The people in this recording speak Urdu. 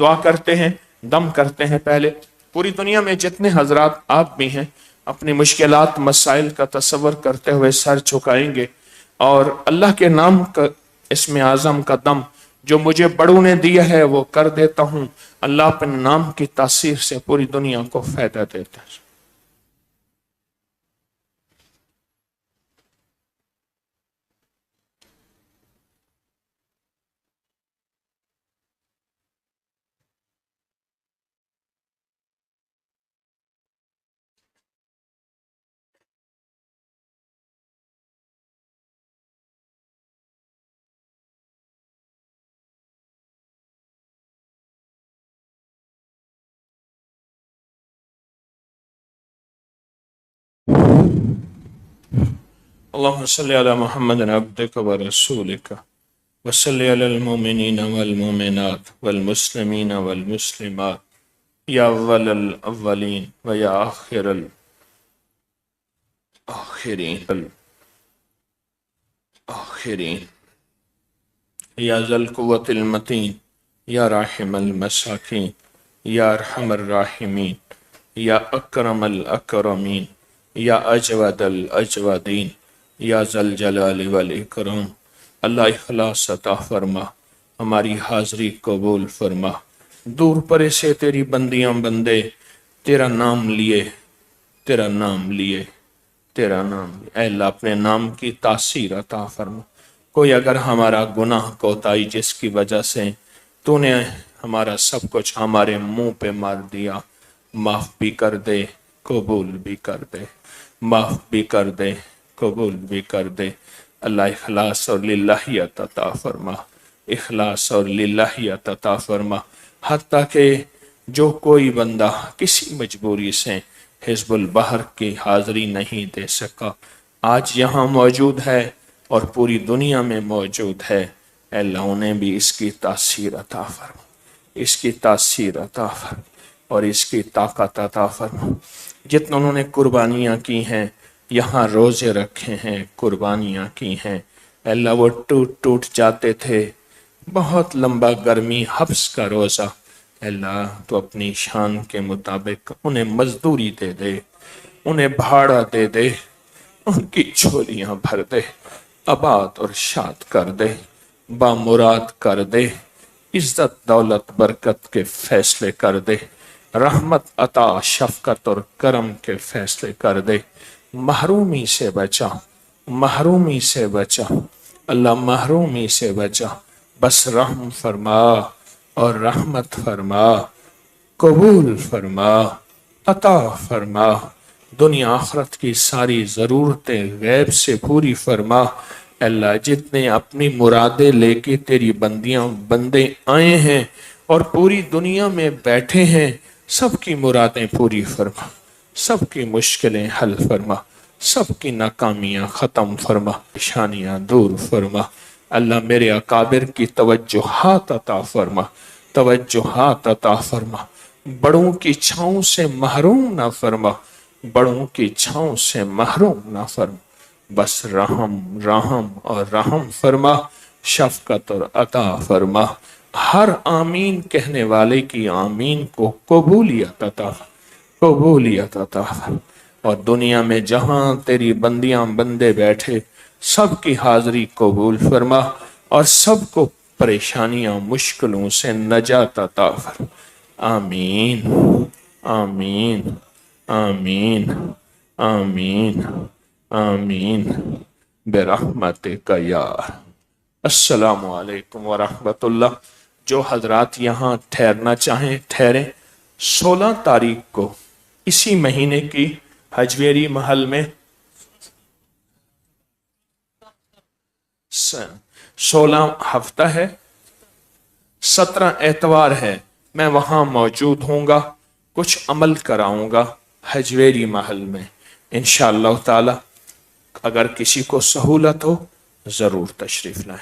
دعا کرتے ہیں، دم کرتے ہیں پہلے۔ پوری دنیا میں جتنے حضرات آپ بھی ہیں اپنی مشکلات مسائل کا تصور کرتے ہوئے سر جھکائیں گے، اور اللہ کے نام کا اسم اعظم کا دم جو مجھے بڑوں نے دیا ہے وہ کر دیتا ہوں۔ اللہ اپنے نام کی تاثیر سے پوری دنیا کو فائدہ دیتا ہے۔ اللهم صل على محمد عبدك ورسولك وصل على المؤمنين والمؤمنات والمسلمين والمسلمات يا أول الأولين ويا آخر الآخرين يا ذا القوة المتين يا راحم المساكين يا أرحم الراحمين يا أكرم الأكرمين يا أجود الأجودين یا ذل جلال والاکرام۔ اللہ اخلاص عطا فرما، ہماری حاضری قبول فرما۔ دور پرے سے تیری بندیاں بندے تیرا نام لیے اے اللہ اپنے نام کی تاثیر عطا فرما۔ کوئی اگر ہمارا گناہ کوتاہی جس کی وجہ سے تو نے ہمارا سب کچھ ہمارے منہ پہ مار دیا، معاف بھی کر دے، قبول بھی کر دے، معاف بھی کر دے، قبول بھی کر دے۔ اللہ اخلاص اور للہیت عطا فرما، اخلاص اور للہیت عطا فرما۔ حتیٰ کہ جو کوئی بندہ کسی مجبوری سے حزب البحر کی حاضری نہیں دے سکا، آج یہاں موجود ہے اور پوری دنیا میں موجود ہے، اے اللہ انہیں بھی اس کی تاثیر عطا فرما، اس کی تاثیر عطا فرما اور اس کی طاقت عطا فرما۔ جتنے انہوں نے قربانیاں کی ہیں، یہاں روزے رکھے ہیں، قربانیاں کی ہیں، اللہ وہ ٹوٹ ٹوٹ جاتے تھے، بہت لمبا گرمی حبس کا روزہ، اللہ تو اپنی شان کے مطابق انہیں مزدوری دے دے، انہیں بھاڑا دے دے، ان کی جھولیاں بھر دے، آباد اور شاد کر دے، بامراد کر دے، عزت دولت برکت کے فیصلے کر دے، رحمت عطا شفقت اور کرم کے فیصلے کر دے، محرومی سے بچا، محرومی سے بچا، اللہ محرومی سے بچا، بس رحم فرما اور رحمت فرما، قبول فرما، عطا فرما، دنیا آخرت کی ساری ضرورتیں غیب سے پوری فرما۔ اللہ جتنے اپنی مرادیں لے کے تیری بندے آئے ہیں اور پوری دنیا میں بیٹھے ہیں، سب کی مرادیں پوری فرما، سب کی مشکلیں حل فرما، سب کی ناکامیاں ختم فرما، پریشانیاں دور فرما۔ اللہ میرے اکابر کی توجہات عطا فرما، توجہات عطا فرما، بڑوں کی چھاؤں سے محروم نہ فرما، بڑوں کی چھاؤں سے محروم نہ فرما، بس رحم رحم اور رحم فرما، شفقت اور عطا فرما۔ ہر آمین کہنے والے کی آمین کو قبولیت عطا فرما، اور دنیا میں جہاں تیری بندیاں بندے بیٹھے سب کی حاضری قبول فرما، اور سب کو پریشانیاں مشکلوں سے نجات عطا فرما۔ آمین آمین آمین آمین آمین برحمتک یا۔ السلام علیکم ورحمۃ اللہ۔ جو حضرات یہاں ٹھہرنا چاہیں ٹھہریں۔ 16 تاریخ کو اسی مہینے کی حجویری محل میں 16 ہفتہ ہے، 17 اتوار ہے، میں وہاں موجود ہوں گا، کچھ عمل کراؤں گا حجویری محل میں انشاءاللہ تعالی۔ اگر کسی کو سہولت ہو ضرور تشریف لائیں۔